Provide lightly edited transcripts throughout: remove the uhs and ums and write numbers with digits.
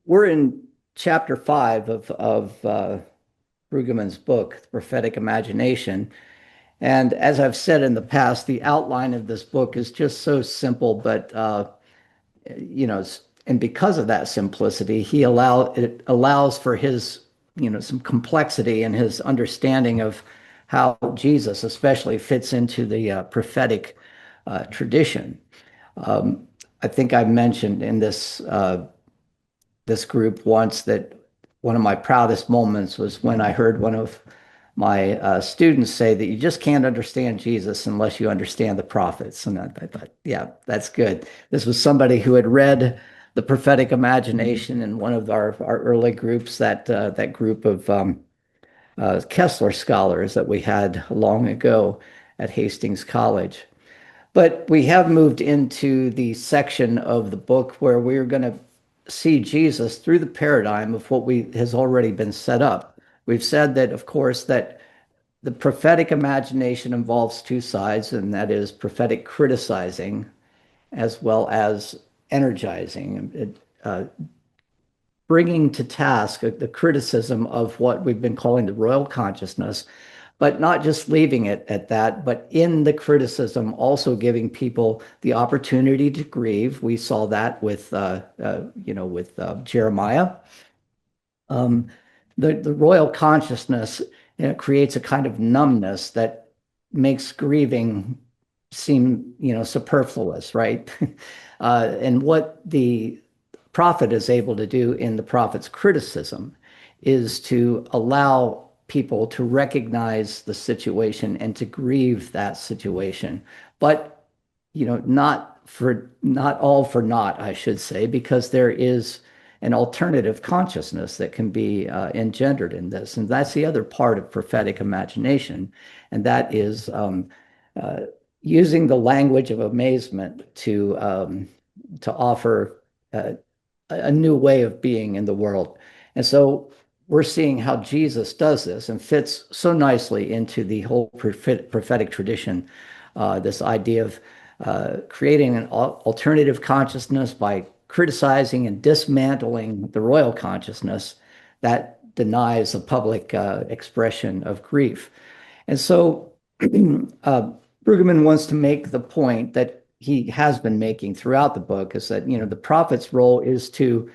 We're in chapter 5 of Brueggemann's book, The Prophetic Imagination. And as I've said in the past, the outline of this book is just so simple, but and because of that simplicity, it allows for his, some complexity in his understanding of how Jesus especially fits into the prophetic tradition. Um, I think I mentioned in this group once that one of my proudest moments was when I heard one of my students say that you just can't understand Jesus unless you understand the prophets. And I thought, yeah, that's good. This was somebody who had read the prophetic imagination in one of our early groups, that group of Kessler scholars that we had long ago at Hastings College. But we have moved into the section of the book where we're going to see Jesus through the paradigm of what we has already been set up. We've said that, of course, that the prophetic imagination involves two sides, and that is prophetic criticizing as well as energizing, bringing to task the criticism of what we've been calling the royal consciousness, but not just leaving it at that, but in the criticism, also giving people the opportunity to grieve. We saw that with Jeremiah. Um, the royal consciousness, creates a kind of numbness that makes grieving seem, superfluous, right? And what the prophet is able to do in the prophet's criticism is to allow people to recognize the situation and to grieve that situation. But, not all for naught, I should say, because there is an alternative consciousness that can be engendered in this. And that's the other part of prophetic imagination. And that is uh, using the language of amazement to offer uh, a new way of being in the world. And so we're seeing how Jesus does this and fits so nicely into the whole prophetic tradition. This idea of creating an alternative consciousness by criticizing and dismantling the royal consciousness that denies a public expression of grief. And so Brueggemann wants to make the point that he has been making throughout the book is that, the prophet's role is to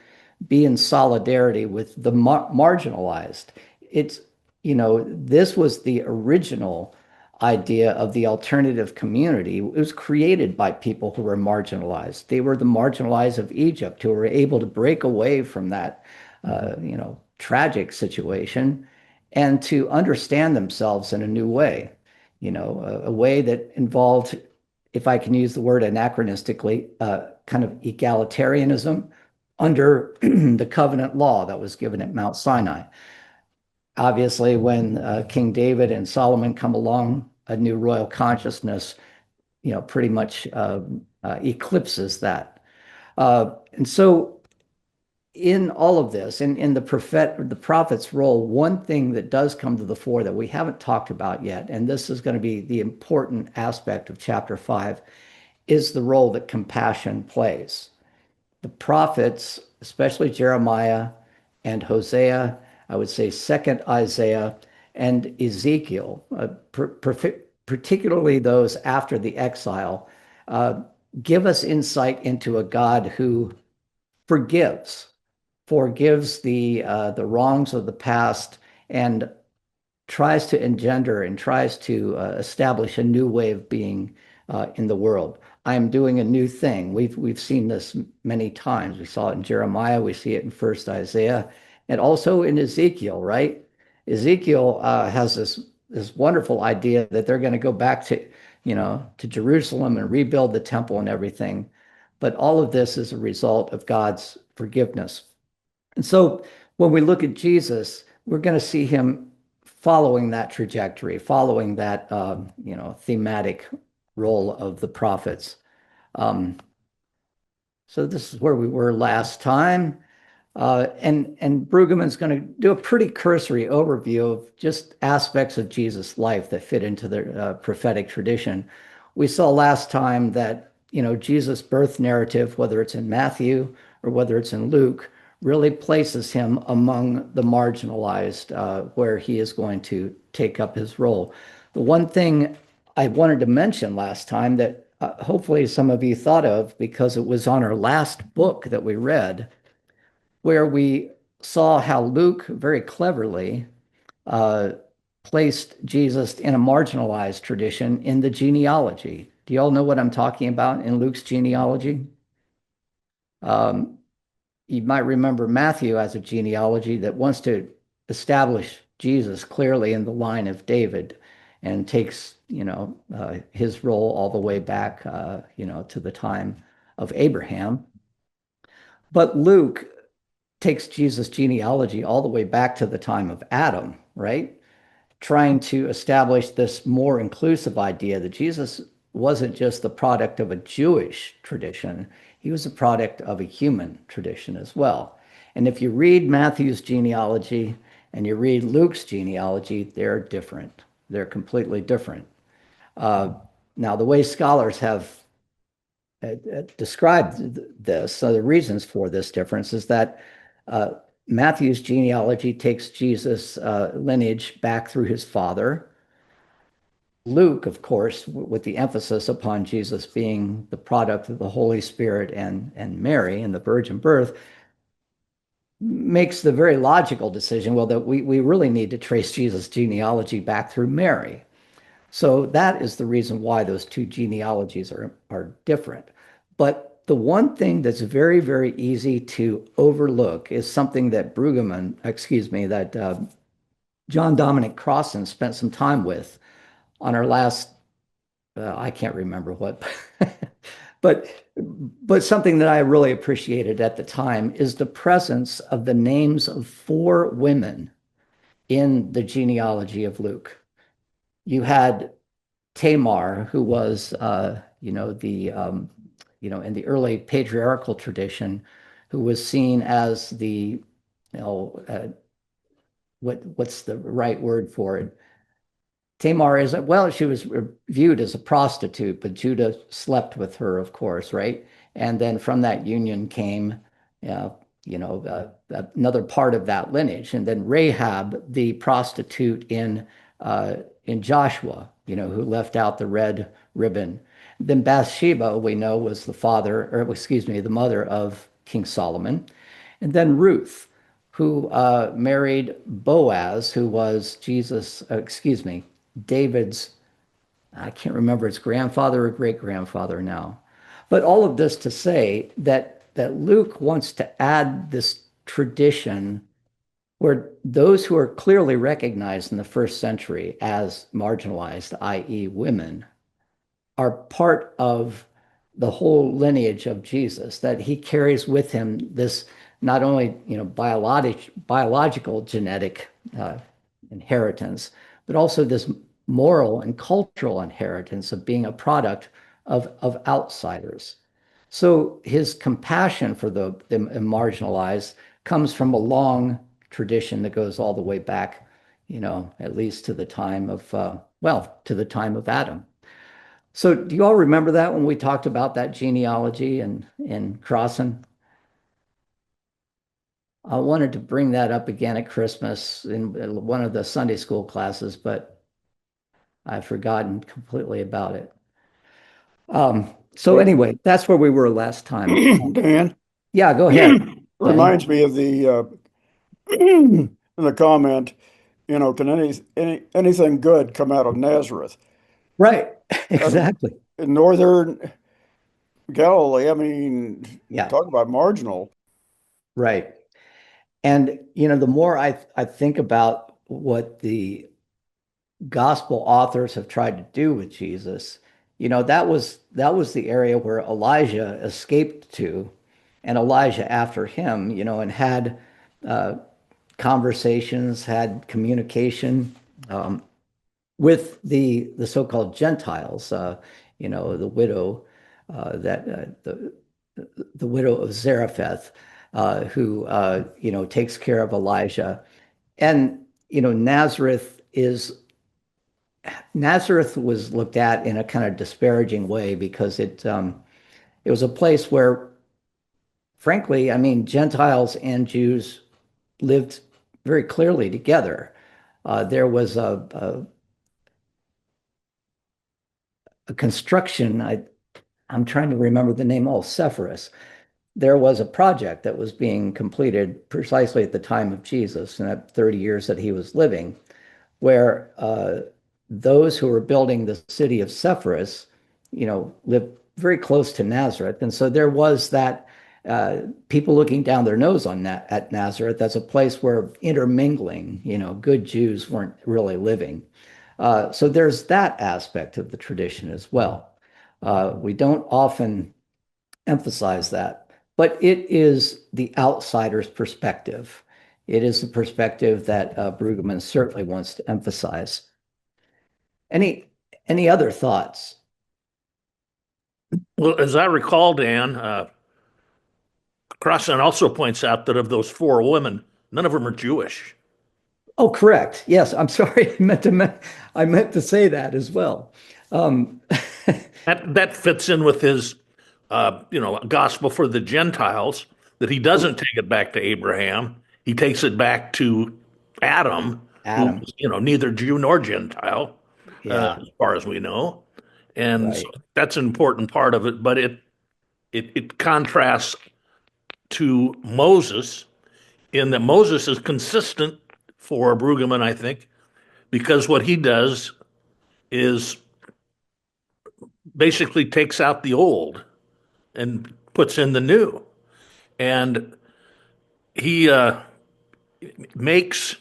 be in solidarity with the marginalized. It's, this was the original idea of the alternative community. It was created by people who were marginalized. They were the marginalized of Egypt who were able to break away from that, tragic situation and to understand themselves in a new way, a way that involved, if I can use the word anachronistically, kind of egalitarianism under the covenant law that was given at Mount Sinai. Obviously, when King David and Solomon come along, a new royal consciousness, pretty much eclipses that. And so in all of this, in the prophet's role, one thing that does come to the fore that we haven't talked about yet, and this is going to be the important aspect of chapter 5, is the role that compassion plays. The prophets, especially Jeremiah and Hosea, I would say second Isaiah and Ezekiel, particularly those after the exile, uh, give us insight into a God who forgives, forgives the wrongs of the past and tries to engender and tries to establish a new way of being in the world. I am doing a new thing. We've seen this many times. We saw it in Jeremiah. We see it in First Isaiah, and also in Ezekiel. Right? Ezekiel has this wonderful idea that they're going to go back to Jerusalem and rebuild the temple and everything. But all of this is a result of God's forgiveness. And so when we look at Jesus, we're going to see him following that trajectory, following that thematic role of the prophets. Um, so this is where we were last time. And Brueggemann's going to do a pretty cursory overview of just aspects of Jesus' life that fit into the prophetic tradition. We saw last time that Jesus' birth narrative, whether it's in Matthew or whether it's in Luke, really places him among the marginalized, where he is going to take up his role. The one thing I wanted to mention last time that hopefully some of you thought of because it was on our last book that we read, where we saw how Luke very cleverly uh, placed Jesus in a marginalized tradition in the genealogy. Do you all know what I'm talking about in Luke's genealogy? Um, you might remember Matthew as a genealogy that wants to establish Jesus clearly in the line of David and takes, his role all the way back, to the time of Abraham. But Luke takes Jesus' genealogy all the way back to the time of Adam, right? Trying to establish this more inclusive idea that Jesus wasn't just the product of a Jewish tradition, he was a product of a human tradition as well. And if you read Matthew's genealogy and you read Luke's genealogy, they're different. They're completely different. Uh, Now, the way scholars have described this, so the reasons for this difference is that uh, Matthew's genealogy takes Jesus' lineage back through his father. Luke, of course, with the emphasis upon Jesus being the product of the Holy Spirit and Mary and the virgin birth, makes the very logical decision, well, that we really need to trace Jesus' genealogy back through Mary. So that is the reason why those two genealogies are different. But the one thing that's very, very easy to overlook is something that John Dominic Crossan spent some time with on our last, I can't remember what, but but something that I really appreciated at the time is the presence of the names of four women in the genealogy of Luke. You had Tamar, who was, in the early patriarchal tradition, who was seen as the, you know, uh, what's the right word for it? Tamar is, well, she was viewed as a prostitute, but Judah slept with her, of course, right? And then from that union came, uh, another part of that lineage. And then Rahab, the prostitute in Joshua, who left out the red ribbon. Then Bathsheba, we know, was the mother of King Solomon. And then Ruth, who married Boaz, who was David's, I can't remember his grandfather or great grandfather now. But all of this to say that Luke wants to add this tradition where those who are clearly recognized in the first century as marginalized, i.e., women, are part of the whole lineage of Jesus, that he carries with him this not only biological genetic inheritance, but also this moral and cultural inheritance of being a product of outsiders. So his compassion for the marginalized comes from a long tradition that goes all the way back, at least to the time of, to the time of Adam. So do you all remember that when we talked about that genealogy and in Crossan? I wanted to bring that up again at Christmas in one of the Sunday school classes, but I've forgotten completely about it. So Well, anyway, that's where we were last time. Dan, Yeah, go ahead, Danny. reminds me of the the comment, can anything good come out of Nazareth? Right, And exactly. in northern Galilee, I mean, Yeah, talk about marginal. right. And the more I think about what the gospel authors have tried to do with Jesus, that was the area where Elijah escaped to, and Elijah after him, and had uh, conversations, had communication with the so-called Gentiles. The widow that the widow of Zarephath, who takes care of Elijah, and Nazareth was looked at in a kind of disparaging way because it was a place where frankly, I mean, Gentiles and Jews lived very clearly together. There was a construction, I'm trying to remember the name, oh, Sepphoris. There was a project that was being completed precisely at the time of Jesus, in that 30 years that he was living, where those who were building the city of Sepphoris, lived very close to Nazareth. And so there was that people looking down their nose on that at Nazareth as a place where intermingling, good Jews weren't really living. So there's that aspect of the tradition as well. We don't often emphasize that, but it is the outsider's perspective. It is the perspective that Brueggemann certainly wants to emphasize. Any any other thoughts? Well, as I recall, Dan, Crossan also points out that of those four women, none of them are Jewish. Oh, correct. Yes, I'm sorry. I meant to say that as well. Um, That fits in with his, gospel for the Gentiles, that he doesn't take it back to Abraham. He takes it back to Adam, who Adam. was, neither Jew nor Gentile, Yeah, as far as we know. And so right. that's an important part of it, but it contrasts to Moses in that Moses is consistent for Brueggemann, I think, because what he does is basically takes out the old and puts in the new. And he makes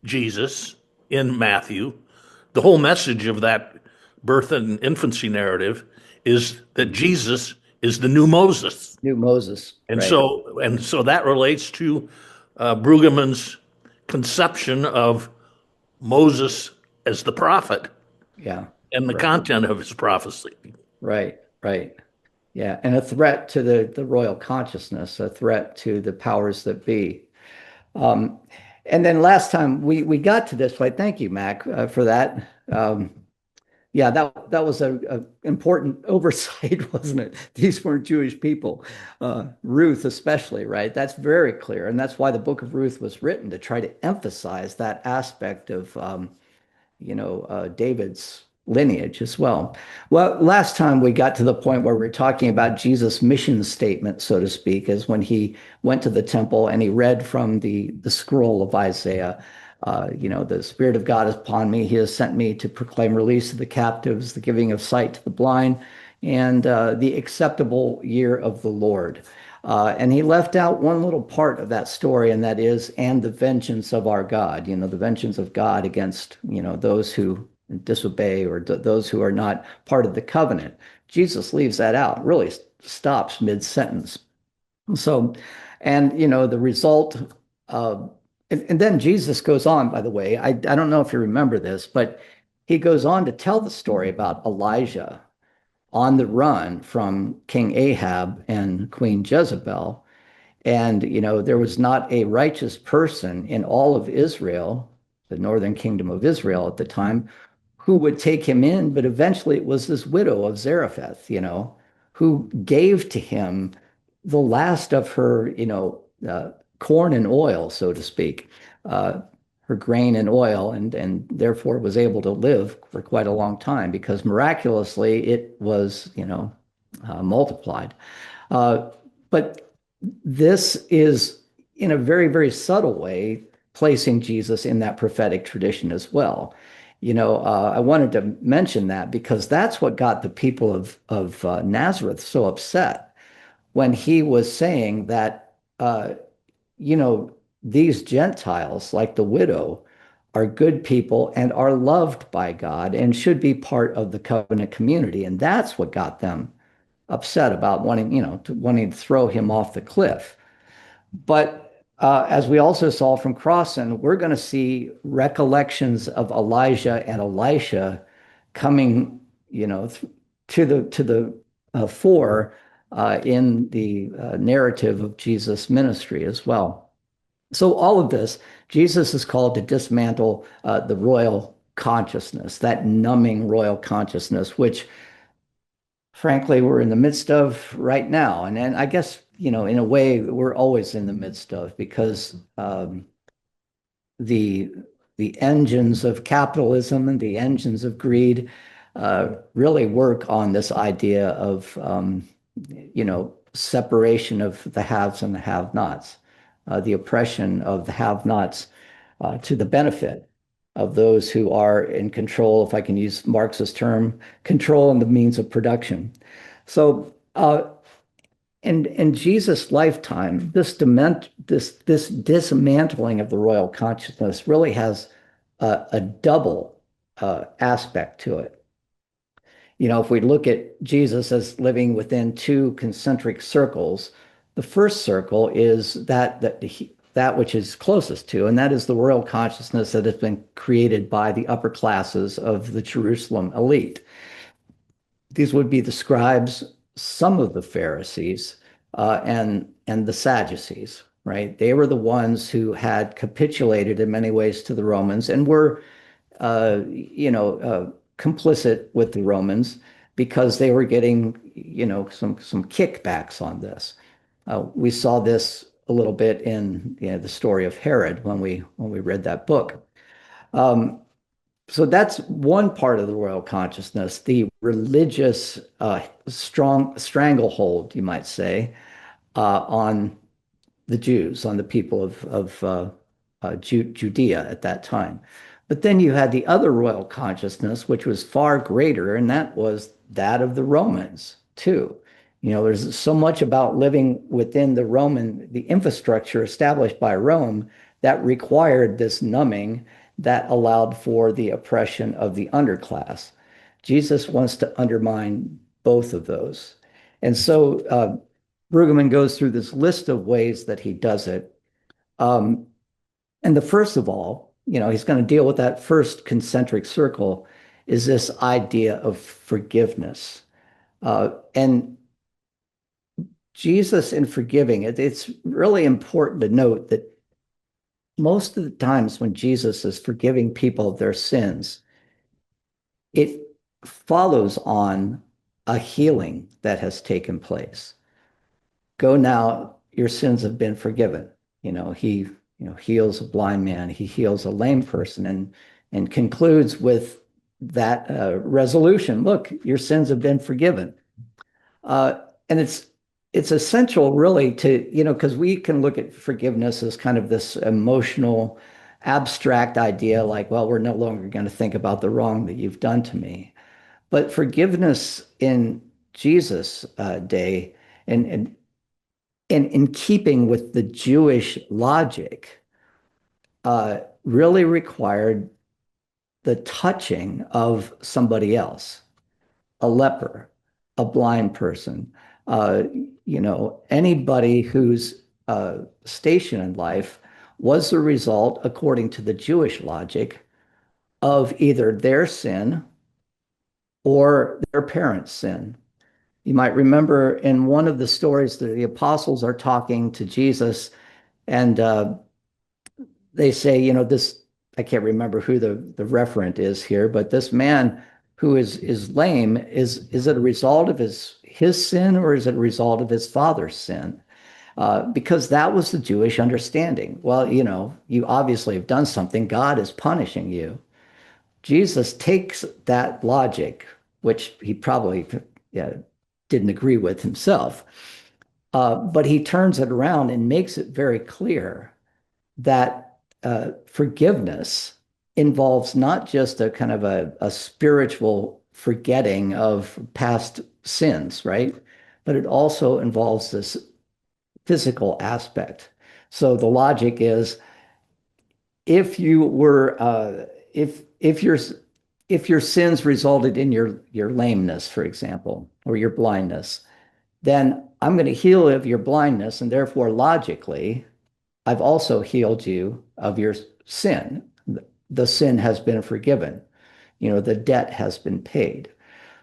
Jesus in Matthew. The whole message of that birth and infancy narrative is that Jesus is the new Moses. New Moses, And right. so that relates to Brueggemann's conception of Moses as the prophet Yeah, and the right. content of his prophecy. Right, right. Yeah, and a threat to the royal consciousness, a threat to the powers that be. Um, and then last time we got to this point, thank you, Mac, for that. Yeah, that was a important oversight, wasn't it? These weren't Jewish people. Ruth especially, right? That's very clear, and that's why the Book of Ruth was written, to try to emphasize that aspect of David's lineage as well. Well, last time we got to the point where we're talking about Jesus' mission statement, so to speak, is when he went to the temple and he read from the scroll of Isaiah. The Spirit of God is upon me. He has sent me to proclaim release to the captives, the giving of sight to the blind, and the acceptable year of the Lord. And he left out one little part of that story, and that is, and the vengeance of our God, the vengeance of God against, those who disobey or those who are not part of the covenant. Jesus leaves that out, really stops mid-sentence. So, and, the result, and then Jesus goes on, by the way, I don't know if you remember this, but he goes on to tell the story about Elijah on the run from King Ahab and Queen Jezebel. And, there was not a righteous person in all of Israel, the northern kingdom of Israel at the time, who would take him in. But eventually it was this widow of Zarephath, who gave to him the last of her, corn and oil, so to speak, uh, her grain and oil, and therefore was able to live for quite a long time because miraculously it was, multiplied. Uh, but this is, in a very, very subtle way, placing Jesus in that prophetic tradition as well. I wanted to mention that because that's what got the people of Nazareth so upset when he was saying that, you know, these Gentiles, like the widow, are good people and are loved by God and should be part of the covenant community. And that's what got them upset about wanting to throw him off the cliff. But as we also saw from Crossan, we're going to see recollections of Elijah and Elisha coming, to the fore in the narrative of Jesus' ministry as well. So all of this, Jesus is called to dismantle the royal consciousness, that numbing royal consciousness, which frankly we're in the midst of right now. And I guess in a way, we're always in the midst of, because the engines of capitalism and the engines of greed really work on this idea of separation of the haves and the have-nots, the oppression of the have-nots to the benefit of those who are in control, if I can use Marx's term, control in the means of production. So in Jesus' lifetime, this dismantling of the royal consciousness really has a double aspect to it. If we look at Jesus as living within two concentric circles, the first circle is that which is closest to, and that is the royal consciousness that has been created by the upper classes of the Jerusalem elite. These would be the scribes, some of the Pharisees, and the Sadducees, right? They were the ones who had capitulated in many ways to the Romans and were, complicit with the Romans because they were getting, some kickbacks on this. We saw this a little bit in the story of Herod when we read that book. So that's one part of the royal consciousness, the religious strong stranglehold, you might say, on the Jews, on the people of Judea at that time. But then you had the other royal consciousness, which was far greater, and that was that of the Romans too. There's so much about living within the infrastructure established by Rome that required this numbing that allowed for the oppression of the underclass. Jesus wants to undermine both of those. And so Brueggemann goes through this list of ways that he does it. And the first of all, he's going to deal with that first concentric circle, is this idea of forgiveness. And Jesus, in forgiving it, it's really important to note that most of the times when Jesus is forgiving people of their sins, it follows on a healing that has taken place. Go now, your sins have been forgiven. He heals a blind man, he heals a lame person, and concludes with that resolution. Look, your sins have been forgiven. And it's essential really to, because we can look at forgiveness as kind of this emotional, abstract idea like, well, we're no longer going to think about the wrong that you've done to me. But forgiveness in Jesus' day, and in keeping with the Jewish logic, really required the touching of somebody else, a leper, a blind person, anybody whose station in life was the result, according to the Jewish logic, of either their sin or their parents' sin. You might remember in one of the stories that the apostles are talking to Jesus, and they say, this, I can't remember who the referent is here, but this man who is lame, is it a result of his sin, or is it a result of his father's sin? Because that was the Jewish understanding. Well, you obviously have done something. God is punishing you. Jesus takes that logic, which he probably didn't agree with himself, but he turns it around and makes it very clear that forgiveness involves not just a kind of a spiritual forgetting of past sins, right? But it also involves this physical aspect. So the logic is, if you were, if your sins resulted in your lameness, for example, or your blindness, then I'm going to heal of your blindness, and therefore logically, I've also healed you of your sin. The sin has been forgiven. The debt has been paid.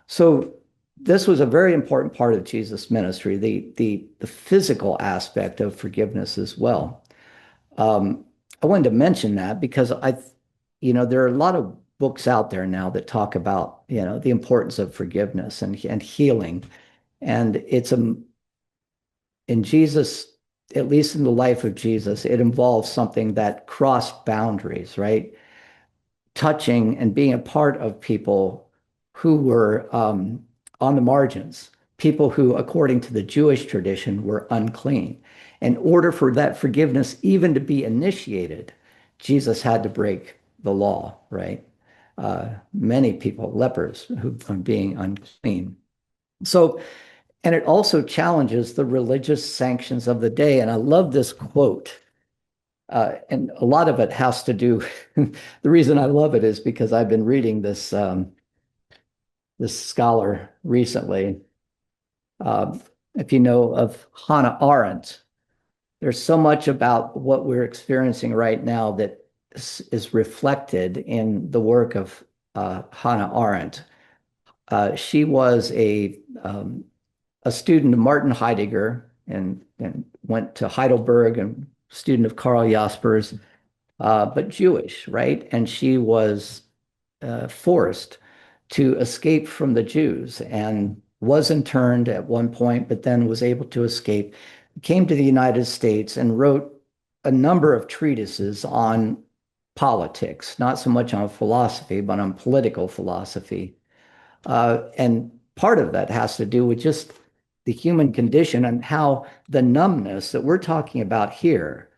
So this was a very important part of Jesus' ministry, the physical aspect of forgiveness as well. I wanted to mention that because there are a lot of books out there now that talk about, the importance of forgiveness and healing. And it's in Jesus, at least in the life of Jesus, it involves something that crossed boundaries, right? Touching and being a part of people who were on the margins, people who, according to the Jewish tradition, were unclean. In order for that forgiveness even to be initiated, Jesus had to break the law, right? Many people, lepers, who are being unclean. So, and it also challenges the religious sanctions of the day. And I love this quote. And a lot of it has to do, the reason I love it is because I've been reading this scholar recently. If you know of Hannah Arendt, there's so much about what we're experiencing right now that is reflected in the work of Hannah Arendt. She was a student of Martin Heidegger and went to Heidelberg and student of Karl Jaspers, but Jewish, right? And she was forced to escape from the Jews and was interned at one point, but then was able to escape, came to the United States and wrote a number of treatises on politics, not so much on philosophy, but on political philosophy. And part of that has to do with just the human condition and how the numbness that we're talking about here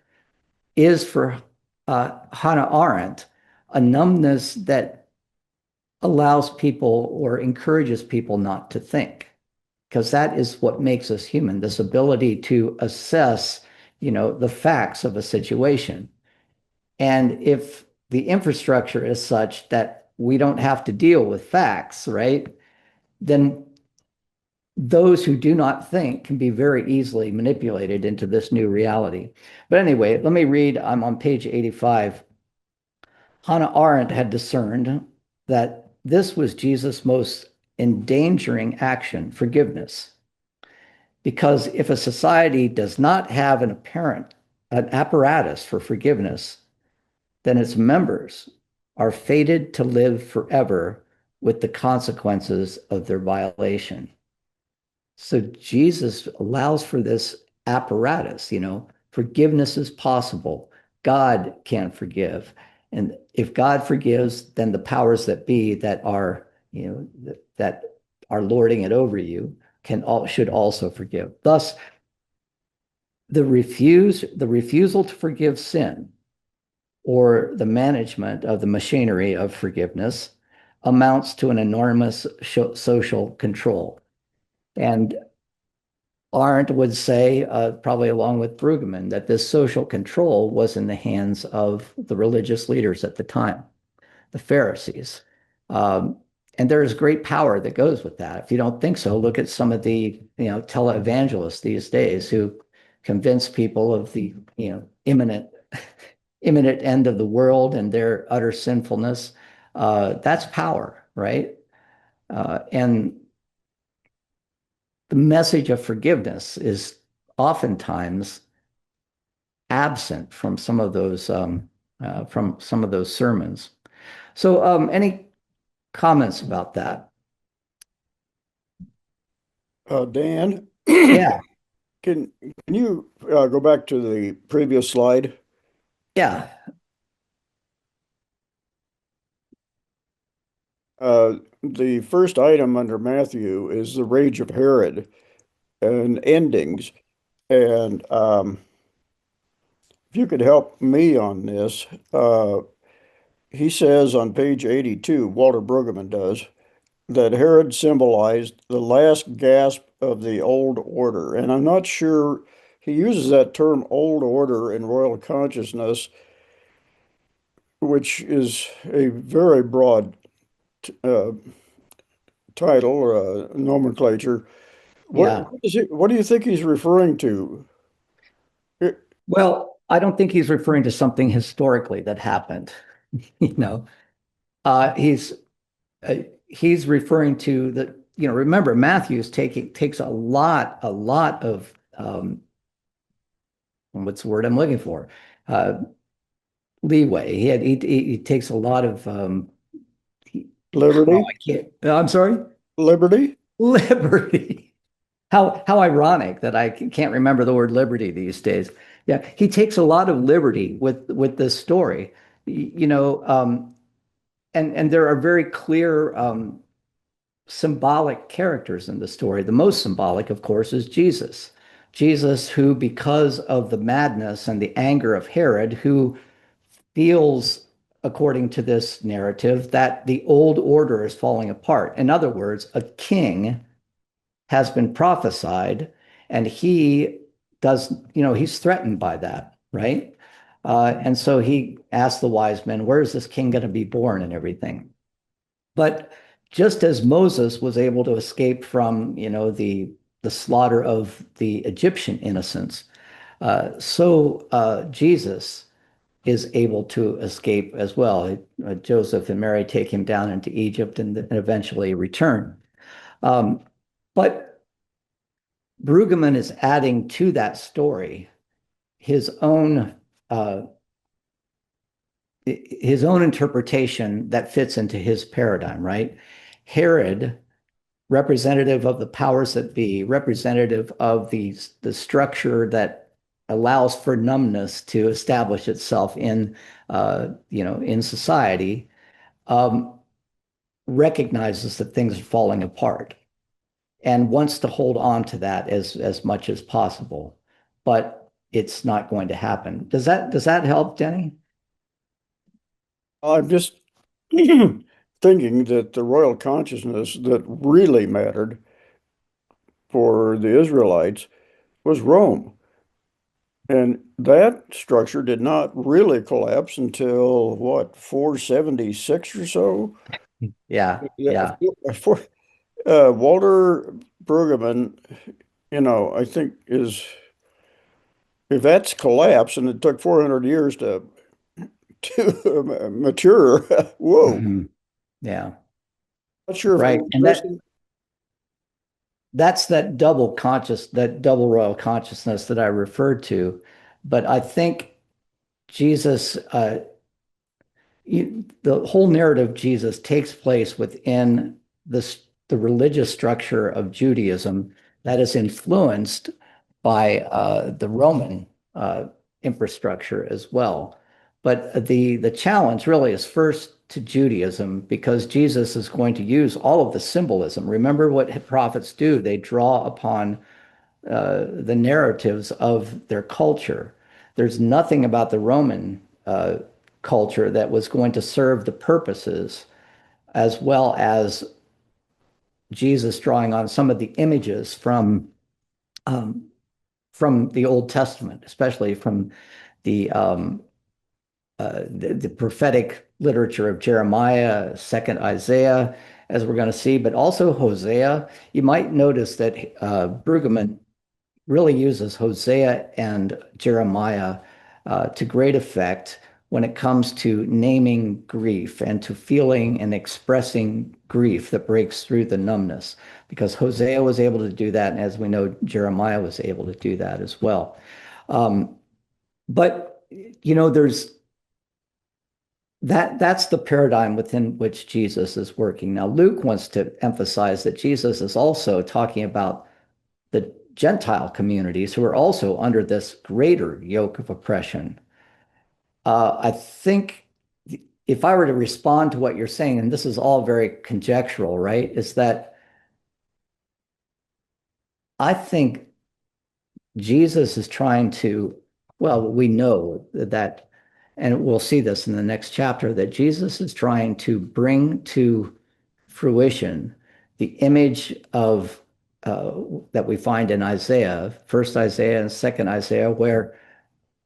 is for Hannah Arendt, a numbness that allows people or encourages people not to think, because that is what makes us human, this ability to assess, the facts of a situation. And if the infrastructure is such that we don't have to deal with facts, right, then those who do not think can be very easily manipulated into this new reality. But anyway, let me read. I'm on page 85. Hannah Arendt had discerned that this was Jesus' most endangering action, forgiveness. Because if a society does not have an apparatus for forgiveness, then its members are fated to live forever with the consequences of their violation. So Jesus allows for this apparatus, forgiveness is possible. God can forgive. And if God forgives, then the powers that be that are, that are lording it over you should also forgive. Thus, the refusal to forgive sin or the management of the machinery of forgiveness amounts to an enormous social control. And Arendt would say, probably along with Brueggemann, that this social control was in the hands of the religious leaders at the time, the Pharisees. And there is great power that goes with that. If you don't think so, look at some of the televangelists these days who convince people of the imminent end of the world and their utter sinfulness. That's power, right? And the message of forgiveness is oftentimes absent from some of those sermons. So, any comments about that? Dan, Yeah, can you go back to the previous slide? yeah, The first item under Matthew is the rage of Herod and endings. And if you could help me on this, he says on page 82, Walter Brueggemann does, that Herod symbolized the last gasp of the old order. And I'm not sure he uses that term old order in royal consciousness, which is a very broad uh, title or nomenclature. yeah. What do you think he's referring to? Well, I don't think he's referring to something historically that happened. You know, uh, he's uh, he's referring to the. Remember, Matthew's takes a lot of what's the word I'm looking for? Uh, Leeway. He takes a lot of oh, Liberty? I can't. I'm sorry. Liberty? Liberty. How ironic that I can't remember the word liberty these days. Yeah, he takes a lot of liberty with this story, you know, and there are very clear symbolic characters in the story. The most symbolic, of course, is Jesus. Jesus, who, because of the madness and the anger of Herod, who feels, according to this narrative, that the old order is falling apart. In other words, a king has been prophesied, and he does, he's threatened by that, right? And so he asked the wise men, where is this king going to be born and everything? But just as Moses was able to escape from, the slaughter of the Egyptian innocents, so Jesus is able to escape as well. Joseph and Mary take him down into Egypt and eventually return. But Brueggemann is adding to that story his own uh, his own interpretation that fits into his paradigm, right? Herod, representative of the powers that be, representative of the structure that allows for numbness to establish itself in society, um, recognizes that things are falling apart and wants to hold on to that as much as possible, but it's not going to happen. Does that help, Denny? I'm just thinking that the royal consciousness that really mattered for the Israelites was Rome. And that structure did not really collapse until what, 476 or so? Yeah, Yeah, yeah. Walter Brueggemann, I think is if that's collapsed and it took 400 years to mature, whoa. Mhm. Yeah, Not sure if right. I'm And missing. that's that double royal consciousness that I referred to. But I think Jesus, the whole narrative of Jesus takes place within the religious structure of Judaism that is influenced by the Roman infrastructure as well. But the challenge really is first to Judaism because Jesus is going to use all of the symbolism. Remember what prophets do, they draw upon the narratives of their culture. There's nothing about the Roman culture that was going to serve the purposes as well as Jesus drawing on some of the images um, from the Old Testament, especially from the prophetic literature of Jeremiah, Second Isaiah, as we're going to see, but also Hosea. You might notice that Brueggemann really uses Hosea and Jeremiah to great effect when it comes to naming grief and to feeling and expressing grief that breaks through the numbness, because Hosea was able to do that, and as we know, Jeremiah was able to do that as well. Um, but there's that's the paradigm within which Jesus is working. Now, Luke wants to emphasize that Jesus is also talking about the Gentile communities who are also under this greater yoke of oppression. I think if I were to respond to what you're saying, and this is all very conjectural, right, is that I think Jesus is trying to, well, we know that, and we'll see this in the next chapter, that Jesus is trying to bring to fruition the image of that we find in Isaiah, first Isaiah and second Isaiah, where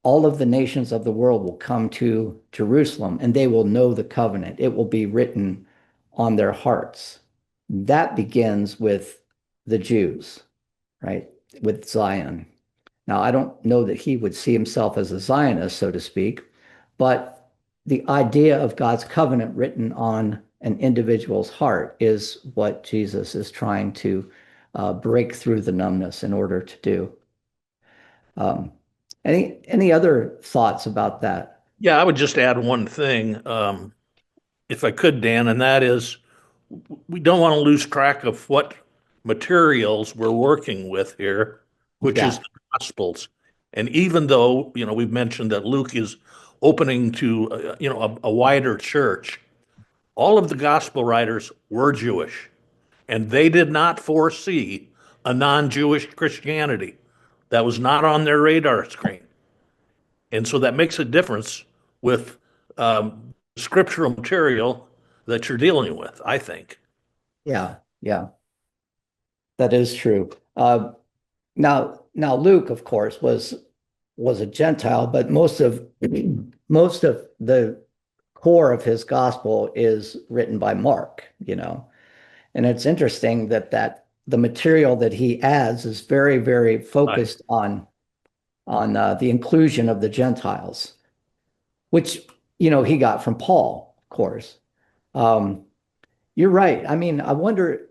all of the nations of the world will come to Jerusalem and they will know the covenant. It will be written on their hearts. That begins with the Jews, right? With Zion. Now, I don't know that he would see himself as a Zionist, so to speak, but the idea of God's covenant written on an individual's heart is what Jesus is trying to break through the numbness in order to do. Um, any other thoughts about that? Yeah, I would just add one thing, if I could, Dan, and that is we don't want to lose track of what materials we're working with here, which is Yeah. the Gospels. And even though, we've mentioned that Luke is opening to, a wider church, all of the gospel writers were Jewish, and they did not foresee a non-Jewish Christianity. That was not on their radar screen. And so that makes a difference with scriptural material that you're dealing with, I think. Yeah. Yeah. That is true. Now Luke, of course, was a Gentile, but most of the core of his gospel is written by Mark, And it's interesting that the material that he adds is very, very Right. focused on the inclusion of the Gentiles, which he got from Paul, of course. Um, you're right. I mean, I wonder.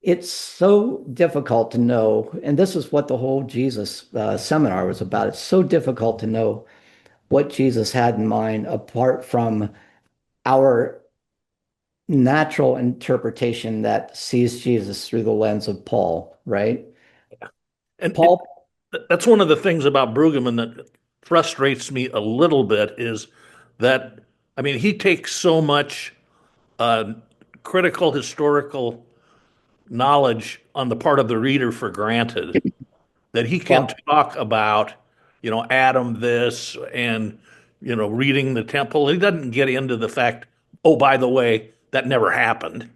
It's so difficult to know, and this is what the whole Jesus seminar was about. It's so difficult to know what Jesus had in mind apart from our natural interpretation that sees Jesus through the lens of Paul, right? And Paul, that's one of the things about Brueggemann that frustrates me a little bit is that, I mean, he takes so much uh, critical historical knowledge on the part of the reader for granted that he can well, talk about, Adam this and, reading the temple. He doesn't get into the fact, oh, by the way, that never happened.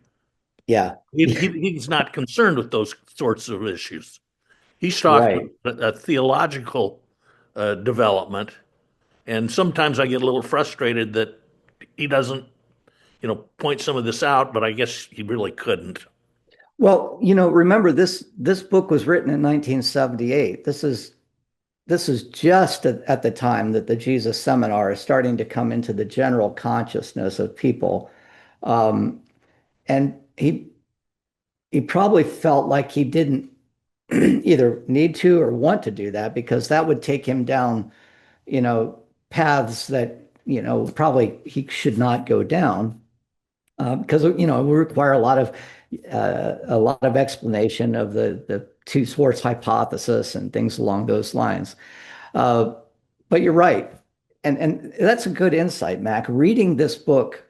yeah, He's not concerned with those sorts of issues. He's talking right. about a theological development. And sometimes I get a little frustrated that he doesn't, point some of this out, but I guess he really couldn't. Well, remember this book was written in 1978. This is just at the time that the Jesus Seminar is starting to come into the general consciousness of people. Um, and he probably felt like he didn't either need to or want to do that because that would take him down, you know, paths that, probably he should not go down because, it would require a lot of explanation of the two source hypothesis and things along those lines. Uh, but you're right. And that's a good insight, Mac. Reading this book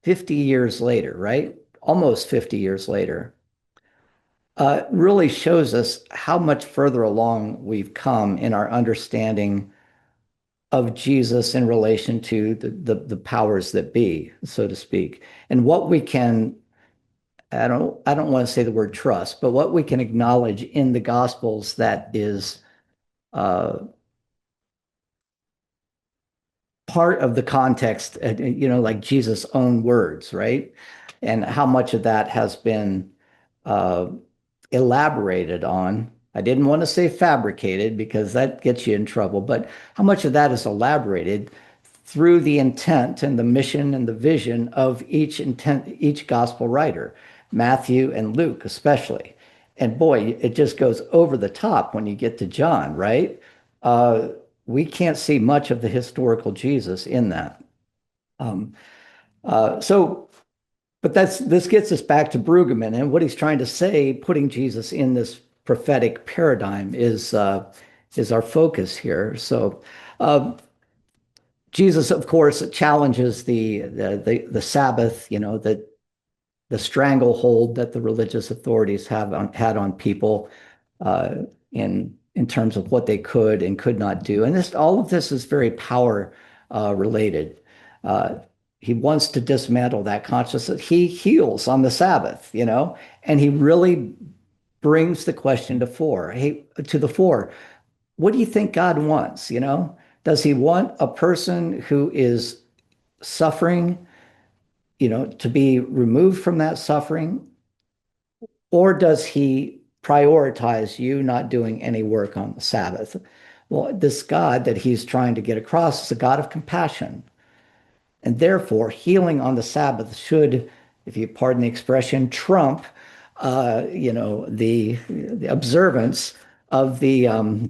50 years later, right? Almost 50 years later, really shows us how much further along we've come in our understanding of Jesus in relation to the powers that be, so to speak, and what we can, I don't want to say the word trust, but what we can acknowledge in the Gospels that is uh, part of the context, like Jesus' own words, right? And how much of that has been uh, elaborated on. I didn't want to say fabricated because that gets you in trouble, but how much of that is elaborated through the intent and the mission and the vision of each gospel writer, Matthew and Luke especially. And boy, it just goes over the top when you get to John, right? Uh, we can't see much of the historical Jesus in that. Um, so but this gets us back to Brueggemann and what he's trying to say, putting Jesus in this prophetic paradigm is our focus here. So Jesus, of course, challenges the Sabbath, the stranglehold that the religious authorities had on people uh, in terms of what they could and could not do. And all of this is very power related. Uh, he wants to dismantle that consciousness. He heals on the Sabbath, and he really brings the question to the fore. What do you think God wants? Does he want a person who is suffering, to be removed from that suffering? Or does he prioritize you not doing any work on the Sabbath? Well, this God that he's trying to get across is a God of compassion. And therefore, healing on the Sabbath should, if you pardon the expression, trump, the observance of the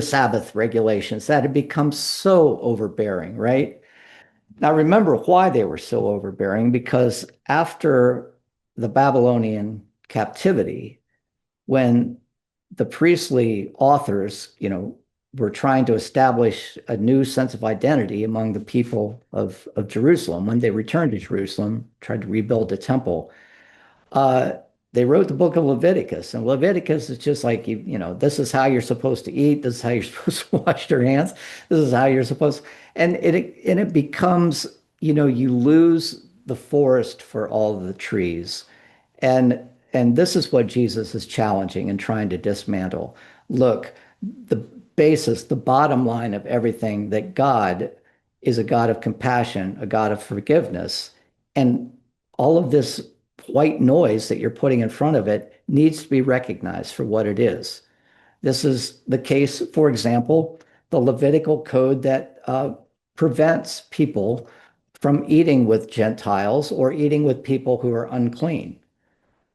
Sabbath regulations that had become so overbearing, right? Now, remember why they were so overbearing, because after the Babylonian captivity, when the priestly authors, were trying to establish a new sense of identity among the people of Jerusalem, when they returned to Jerusalem, tried to rebuild the temple, uh, they wrote the book of Leviticus. And Leviticus is just like, this is how you're supposed to eat. This is how you're supposed to wash your hands. This is how you're supposed, and it becomes, you lose the forest for all of the trees. And this is what Jesus is challenging and trying to dismantle. Look, the basis, the bottom line of everything, that God is a God of compassion, a God of forgiveness. And all of this white noise that you're putting in front of it needs to be recognized for what it is. This is the case, for example, the Levitical code that prevents people from eating with Gentiles or eating with people who are unclean.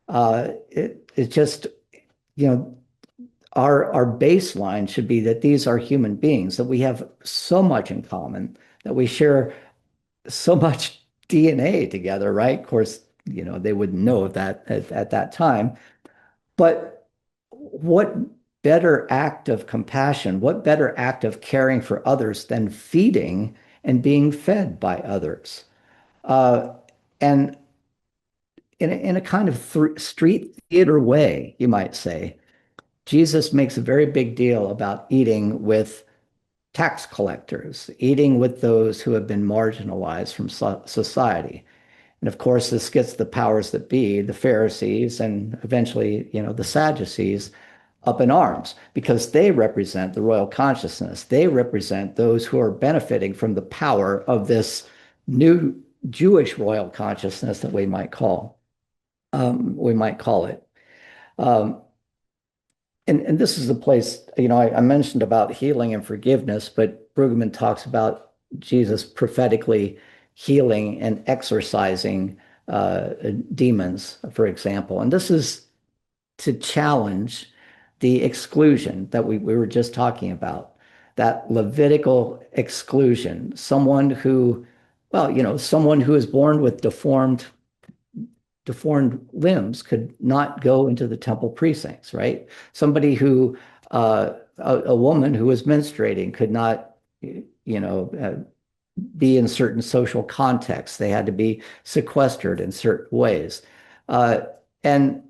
It just, you know, our baseline should be that these are human beings, that we have so much in common, that we share so much DNA together, right? Of course, they wouldn't know of that at that time. But what better act of compassion, what better act of caring for others than feeding and being fed by others? And in a kind of street theater way, you might say, Jesus makes a very big deal about eating with tax collectors, eating with those who have been marginalized from society. And of course, this gets the powers that be, the Pharisees, and eventually, the Sadducees, up in arms because they represent the royal consciousness. They represent those who are benefiting from the power of this new Jewish royal consciousness that we might call it. Um, and this is the place, I mentioned about healing and forgiveness, but Brueggemann talks about Jesus prophetically healing and exorcising demons, for example. And this is to challenge the exclusion that we were just talking about, that Levitical exclusion, someone who, someone who is born with deformed limbs could not go into the temple precincts, right? Somebody who, a woman who was menstruating could not, be in certain social contexts. They had to be sequestered in certain ways. Uh, and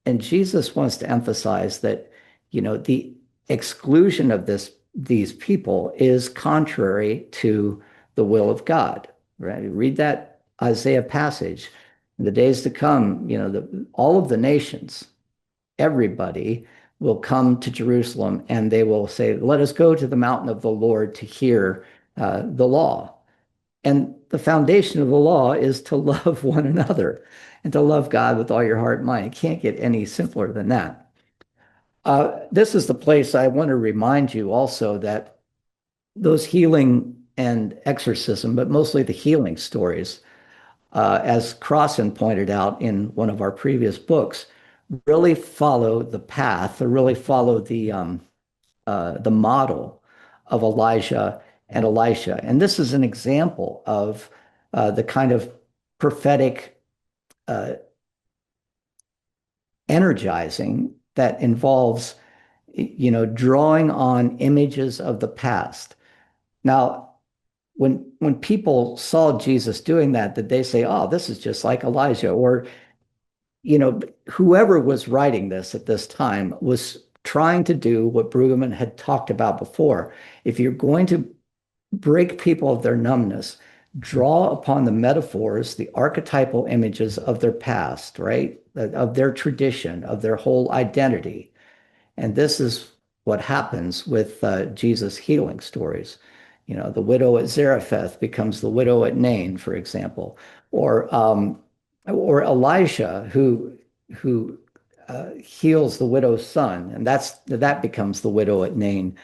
and Jesus wants to emphasize that, the exclusion of these people is contrary to the will of God, right? Read that Isaiah passage. In the days to come, all of the nations, everybody will come to Jerusalem and they will say, let us go to the mountain of the Lord to hear the law. And the foundation of the law is to love one another and to love God with all your heart and mind. It can't get any simpler than that. This is the place I want to remind you also that those healing and exorcism, but mostly the healing stories, as Crossan pointed out in one of our previous books, really follow the path or really follow the model of Elijah and Elisha. And this is an example of the kind of prophetic uh, energizing that involves, drawing on images of the past. Now, when people saw Jesus doing that, did they say, "Oh, this is just like Elijah," or whoever was writing this at this time was trying to do what Brueggemann had talked about before. If you're going to break people of their numbness, draw upon the metaphors, the archetypal images of their past, right? Of their tradition, of their whole identity. And this is what happens with Jesus' healing stories. The widow at Zarephath becomes the widow at Nain, for example, or Elijah who heals the widow's son, and that becomes the widow at Nain.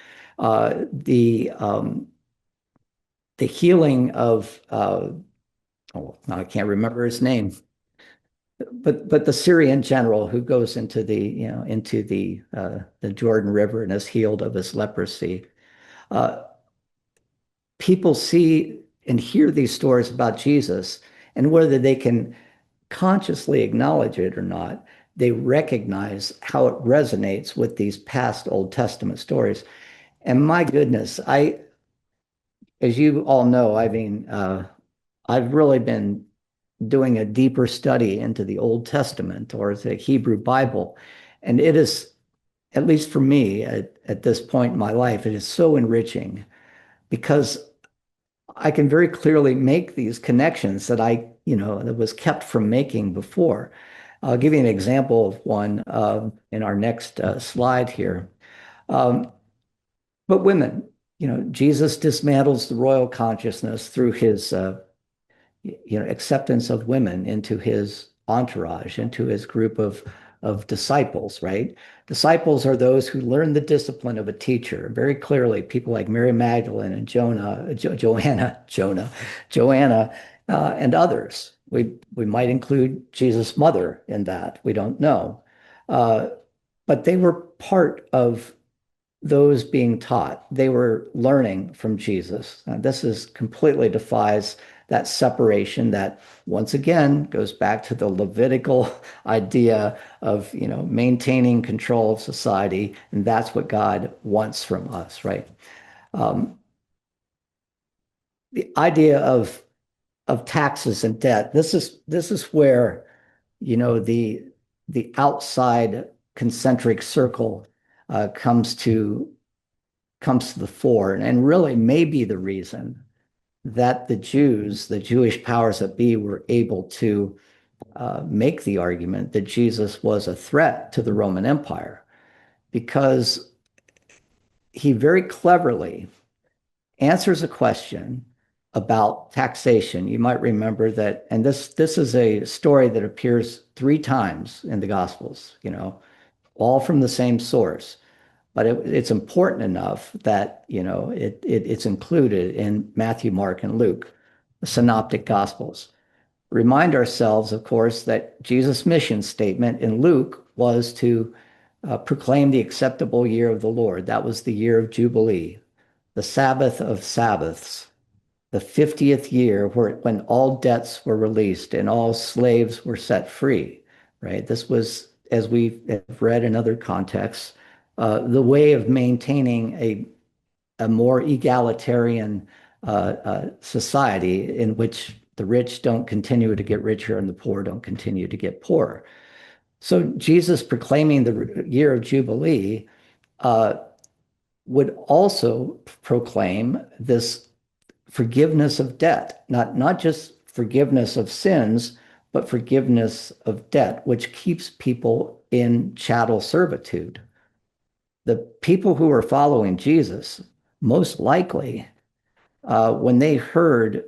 The healing of oh, now I can't remember his name, but the Syrian general who goes into the Jordan River and is healed of his leprosy. Uh, People see and hear these stories about Jesus, and whether they can consciously acknowledge it or not, they recognize how it resonates with these past Old Testament stories. And my goodness, as you all know, I mean, I've really been doing a deeper study into the Old Testament or the Hebrew Bible. And it is, at least for me at this point in my life, it is so enriching because I can very clearly make these connections that that was kept from making before. I'll give you an example of one in our next slide here. Um, but women, Jesus dismantles the royal consciousness through his acceptance of women into his entourage, into his group of disciples, right? Disciples are those who learn the discipline of a teacher. Very clearly, people like Mary Magdalene and Joanna, and others. We might include Jesus' mother in that. We don't know. Uh, but they were part of those being taught. They were learning from Jesus. This is completely defies that separation that once again goes back to the Levitical idea of, maintaining control of society. And that's what God wants from us, right? Um, the idea of taxes and debt, this is where, the outside concentric circle comes to the fore, and really may be the reason that the Jews, the Jewish powers that be, were able to make the argument that Jesus was a threat to the Roman Empire, because he very cleverly answers a question about taxation. You might remember that, and this is a story that appears 3 times in the Gospels, all from the same source. But it's important enough that it's included in Matthew, Mark, and Luke, the synoptic gospels. Remind ourselves, of course, that Jesus' mission statement in Luke was to proclaim the acceptable year of the Lord. That was the year of Jubilee, the Sabbath of Sabbaths, the 50th year when all debts were released and all slaves were set free, right? This was, as we have read in other contexts, the way of maintaining a more egalitarian society in which the rich don't continue to get richer and the poor don't continue to get poorer. So Jesus proclaiming the year of Jubilee uh, would also proclaim this forgiveness of debt, not just forgiveness of sins, but forgiveness of debt, which keeps people in chattel servitude. The people who were following Jesus, most likely, when they heard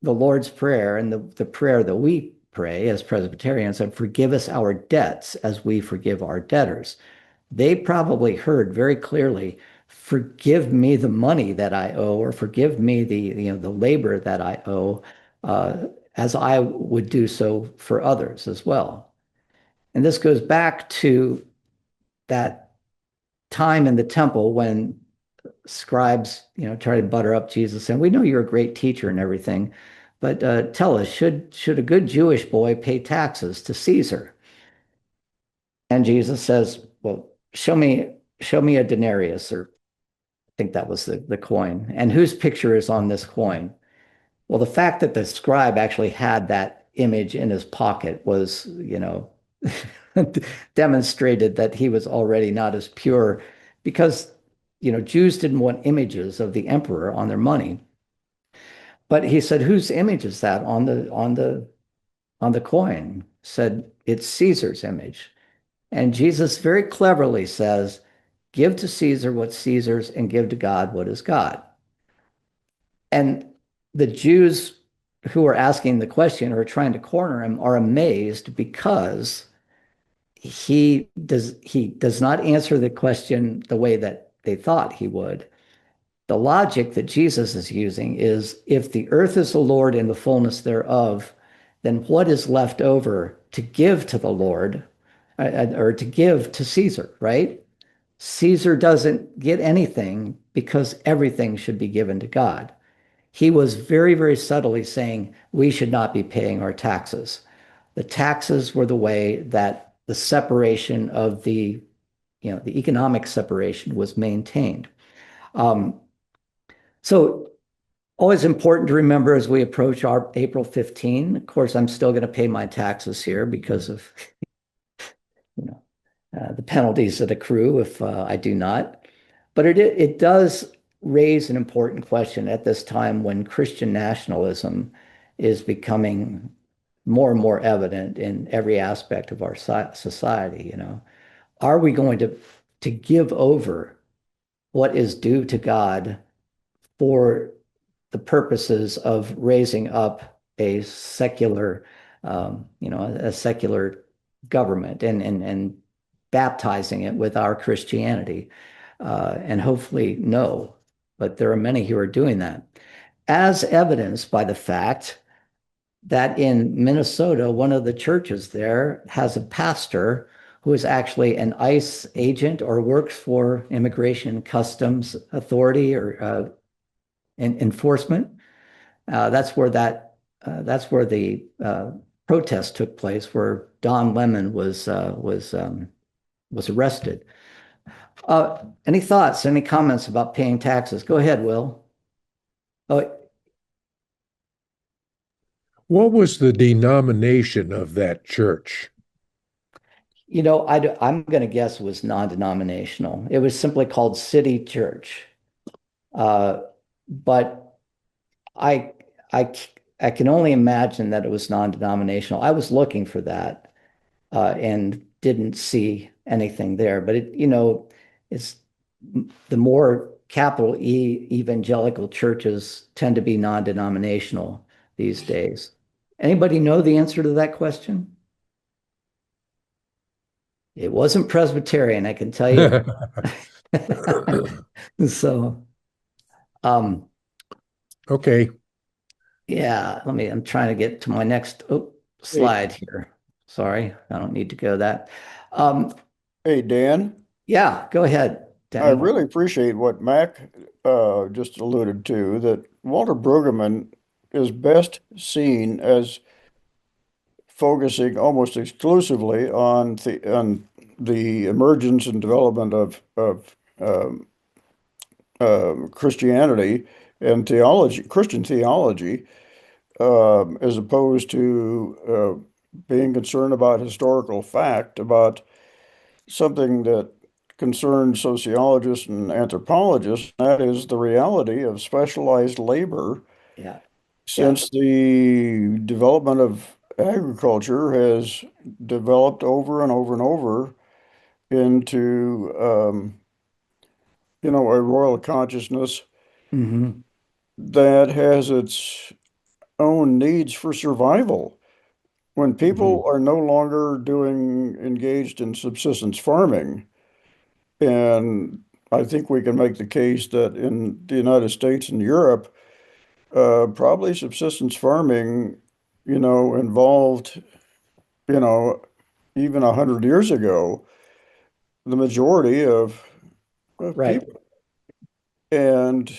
the Lord's Prayer and the prayer that we pray as Presbyterians, and forgive us our debts as we forgive our debtors, they probably heard very clearly, forgive me the money that I owe, or forgive me the labor that I owe, as I would do so for others as well. And this goes back to that time in the temple when scribes, try to butter up Jesus, and we know you're a great teacher and everything, but tell us, should a good Jewish boy pay taxes to Caesar? And Jesus says, well, show me a denarius, or I think that was the coin, and whose picture is on this coin? Well, the fact that the scribe actually had that image in his pocket was, demonstrated that he was already not as pure, because Jews didn't want images of the emperor on their money. But he said, whose image is that on the coin? Said, it's Caesar's image. And Jesus very cleverly says, give to Caesar what's Caesar's and give to God what is God. And the Jews who are asking the question or trying to corner him are amazed, because he does not answer the question the way that they thought he would. The logic that Jesus is using is, if the earth is the Lord and the fullness thereof, then what is left over to give to the Lord, or to give to Caesar, right? Caesar doesn't get anything, because everything should be given to God. He was very, very subtly saying we should not be paying our taxes. the taxes were the way that the separation of the economic separation was maintained. Um, so always important to remember as we approach our April 15. Of course, I'm still going to pay my taxes here because of you know the penalties that accrue if I do not. But it does raise an important question at this time when Christian nationalism is becoming more and more evident in every aspect of our society. Are we going to give over what is due to God for the purposes of raising up a secular, a secular government and baptizing it with our Christianity? And hopefully, no. But there are many who are doing that, as evidenced by the fact that in Minnesota, one of the churches there has a pastor who is actually an ICE agent or works for Immigration and Customs Authority or enforcement. That's where the protest took place, where Don Lemon was arrested. Any thoughts? Any comments about paying taxes? Go ahead, Will. Oh, What was the denomination of that church? I'm going to guess it was non-denominational. It was simply called City Church. Uh, but I, I, I can only imagine that it was non-denominational. I was looking for that and didn't see anything there. But it's the more capital E evangelical churches tend to be non-denominational these days. Anybody know the answer to that question? It wasn't Presbyterian, I can tell you. So, um, Okay. yeah, I'm trying to get to my next slide here. Sorry, I don't need to go that. Um, Hey, Dan, yeah, go ahead, I Danny. really appreciate what Mac just alluded to, that Walter Brueggemann is best seen as focusing almost exclusively on the emergence and development of Christianity and theology, Christian theology, as opposed to being concerned about historical fact, about something that concerns sociologists and anthropologists, and that is the reality of specialized labor Yeah, yeah, since the development of agriculture has developed over and over and over into, a royal consciousness hmm that has its own needs for survival. When people hmm are no longer doing engaged in subsistence farming, and I think we can make the case that in the United States and Europe, probably subsistence farming, involved, you know, even 100 years ago, the majority of right. people. And,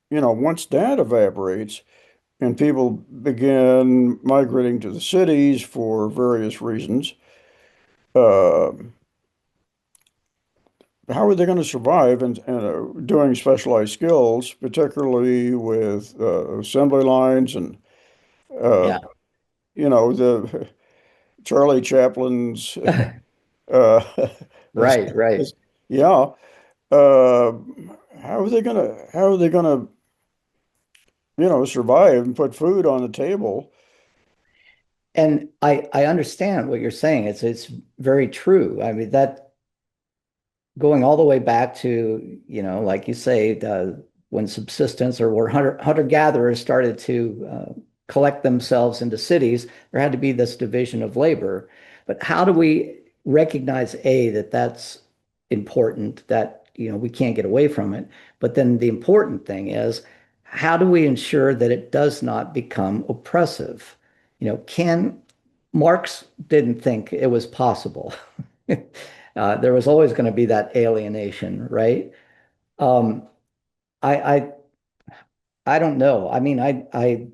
once that evaporates and people begin migrating to the cities for various reasons, uh, how are they going to survive and doing specialized skills, particularly with assembly lines and, uh, Yeah, the Charlie Chaplin's, uh, right, right. yeah, uh, how are they gonna, survive and put food on the table? And I understand what you're saying. It's very true. I mean, that going all the way back to, like you say, when subsistence or where hunter-gatherers started to collect themselves into cities, there had to be this division of labor. But how do we recognize, A, that that's important, that, we can't get away from it? But then the important thing is, how do we ensure that it does not become oppressive? Can Marx didn't think it was possible. There was always going to be that alienation, right? Um, I, I, I don't know. I mean, I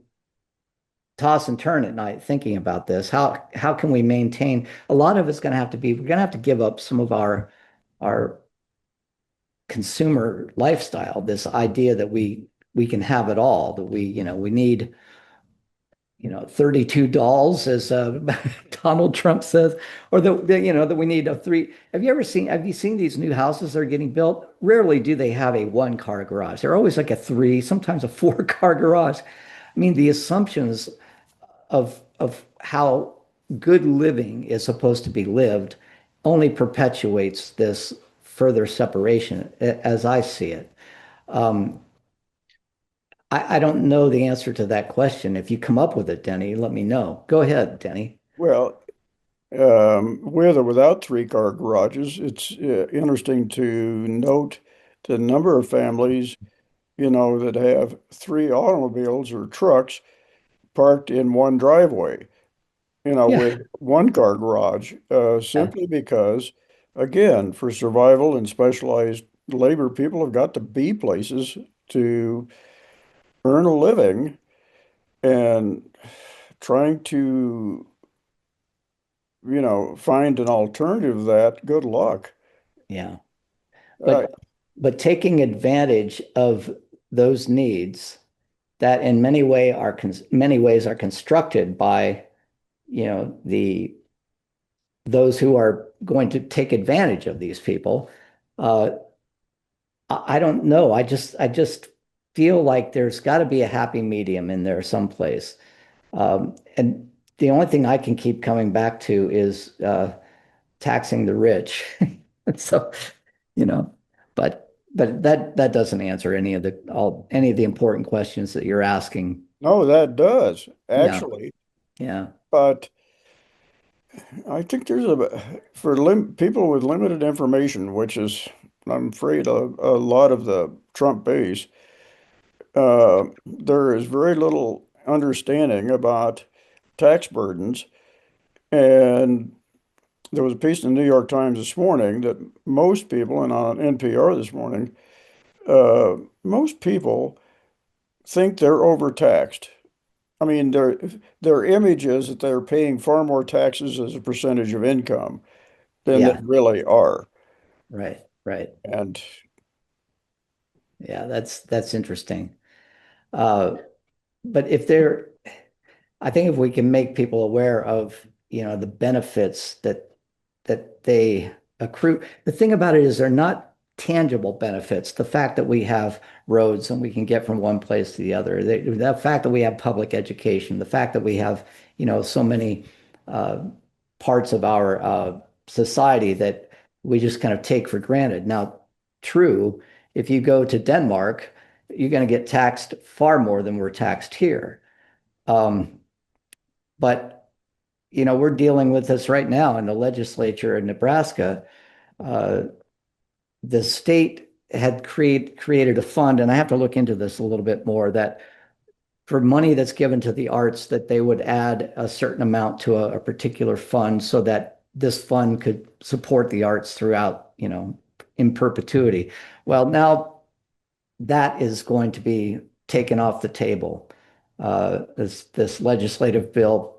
toss and turn at night thinking about this. How can we maintain? A lot of it's going to have to be, we're going to have to give up some of our consumer lifestyle, this idea that we can have it all, that we need 32 dolls, as Donald Trump says, or that we need a three. Have you seen these new houses that are getting built? Rarely do they have a one car garage. They're always like a three, sometimes a four-car garage. I mean, the assumptions of how good living is supposed to be lived only perpetuates this further separation, as I see it. Um, I don't know the answer to that question. If you come up with it, Denny, let me know. Go ahead, Denny. Well, with or without three-car garages, it's interesting to note the number of families, that have three automobiles or trucks parked in one driveway, Yeah, with one-car garage, yeah, simply because, again, for survival and specialized labor, people have got to be places to earn a living, and trying to, find an alternative to that, good luck. yeah. Uh, But taking advantage of those needs that in many ways are constructed by, the those who are going to take advantage of these people. Uh, I don't know. I just feel like there's got to be a happy medium in there someplace. And the only thing I can keep coming back to is taxing the rich. So, you know, but that doesn't answer any of the important questions that you're asking. no, that does Yeah, actually, yeah, but I think there's for people with limited information, which is, I'm afraid, a lot of the Trump base, there is very little understanding about tax burdens. And there was a piece in the New York Times this morning that most people, and on NPR this morning, most people think they're overtaxed. I mean, their image is that they're paying far more taxes as a percentage of income than they yeah, really are. right, right. And Yeah, that's interesting. Uh, but I think if we can make people aware of, the benefits that they accrue. The thing about it is they're not tangible benefits. The fact that we have roads and we can get from one place to the other, the fact that we have public education, the fact that we have, so many uh, parts of our society that we just kind of take for granted. Now, true, if you go to Denmark, you're going to get taxed far more than we're taxed here. Um, but we're dealing with this right now in the legislature in Nebraska. Uh, the state had created a fund, and I have to look into this a little bit more, that for money that's given to the arts, that they would add a certain amount to a particular fund so that this fund could support the arts throughout, in perpetuity. Well, now that is going to be taken off the table. This legislative bill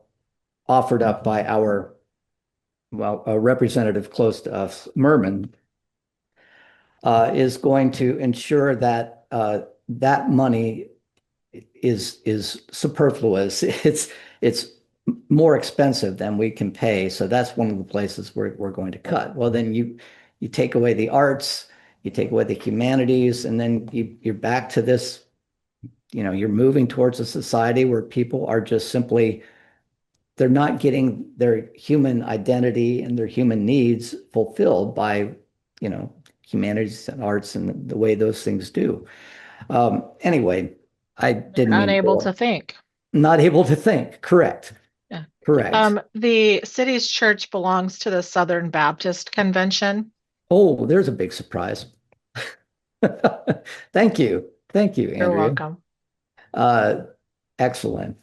offered up by a representative close to us, Merman, is going to ensure that that money is superfluous. It's more expensive than we can pay. So that's one of the places we're going to cut. Well, then you take away the arts, you take away the humanities, and then you're back to this, you're moving towards a society where people are just simply, they're not getting their human identity and their human needs fulfilled by, humanities and arts and the way those things do. Anyway, I They're didn't mean unable to, to think. not able to think. Correct. Yeah. Correct. The city's church belongs to the Southern Baptist Convention. Oh, there's a big surprise. Thank you. Thank you, You're Andrea. welcome. Uh, Excellent.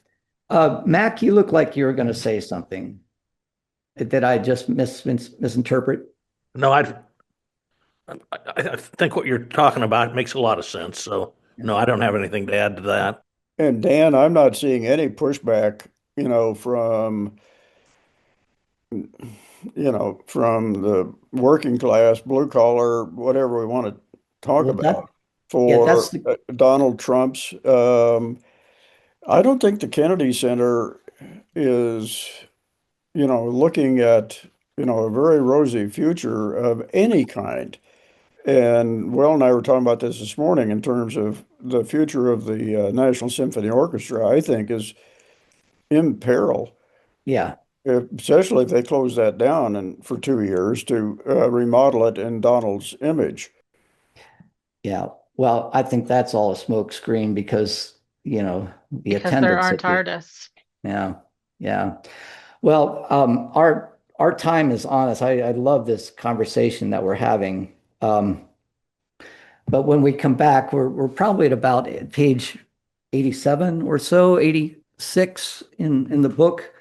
Mac, you look like you were going to say something. Did I just misinterpret? No, I think what you're talking about makes a lot of sense. So, no, I don't have anything to add to that. And Dan, I'm not seeing any pushback, from, from the working class, blue collar, whatever we want to talk Well, about yeah, that's for the, Donald Trump's. I don't think the Kennedy Center is, looking at, a very rosy future of any kind. And Will and I were talking about this morning in terms of the future of the National Symphony Orchestra, I think is in peril, yeah, especially if they close that down and for 2 years to remodel it in Donald's image. yeah. Well, I think that's all a smoke screen because, the because there attendance aren't at the, artists. yeah, yeah. Well, our time is on us. I love this conversation that we're having. But when we come back, we're probably at about page 87 or so, 86 in the book.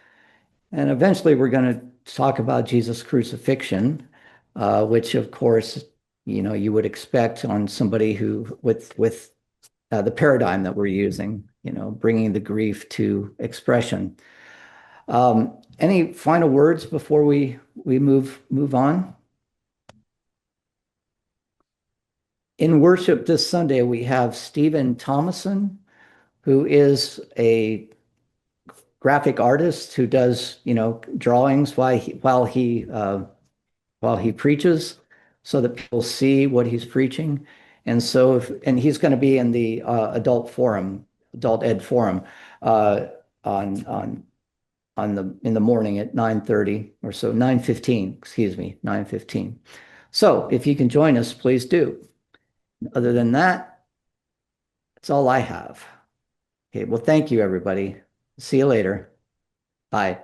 And eventually we're going to talk about Jesus' crucifixion, which of course, you would expect on somebody who with the paradigm that we're using, bringing the grief to expression. Any final words before we move on? In worship this Sunday, we have Stephen Thomason, who is a graphic artist who does, drawings while he preaches, so that people see what he's preaching. And so, and he's going to be in the adult ed forum, on in the morning at 9:30 or so, 9:15, excuse me, 9:15. So if you can join us, please do. Other than that, that's all I have. Okay, well, thank you, everybody. See you later. Bye.